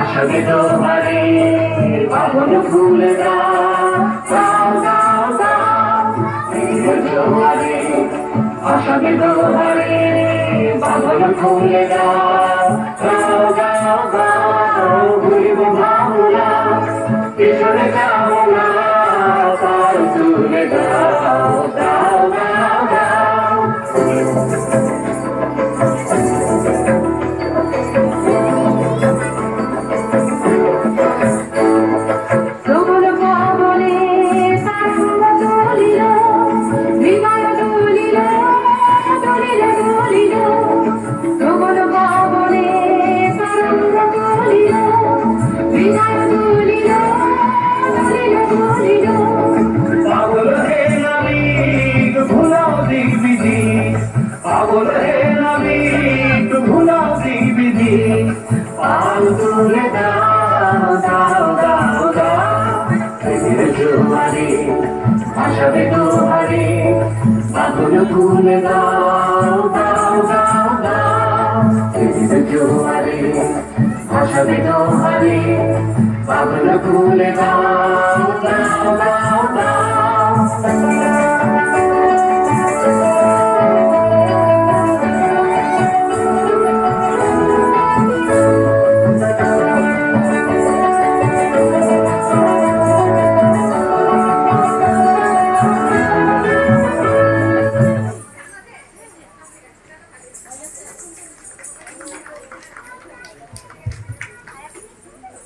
আশাকে তোমারে বাবন ভুলে জোয়ারে আশাকে তোমারে বাবন ভুলে ভুলিব ভাবনা পিছনে যাব না তার তুলে দাও দাও দাও দাও পাগল হে আমি একটু ভুলাও দিবিদি পাল তুলে দাও দাও দাও দাও জোয়ারে আশাকে তোমারে পাগল ভুলে দাও দাও দাও দাও জোয়ারে আশাকে তোমারে পাগল ভুলে দাও দাও দাও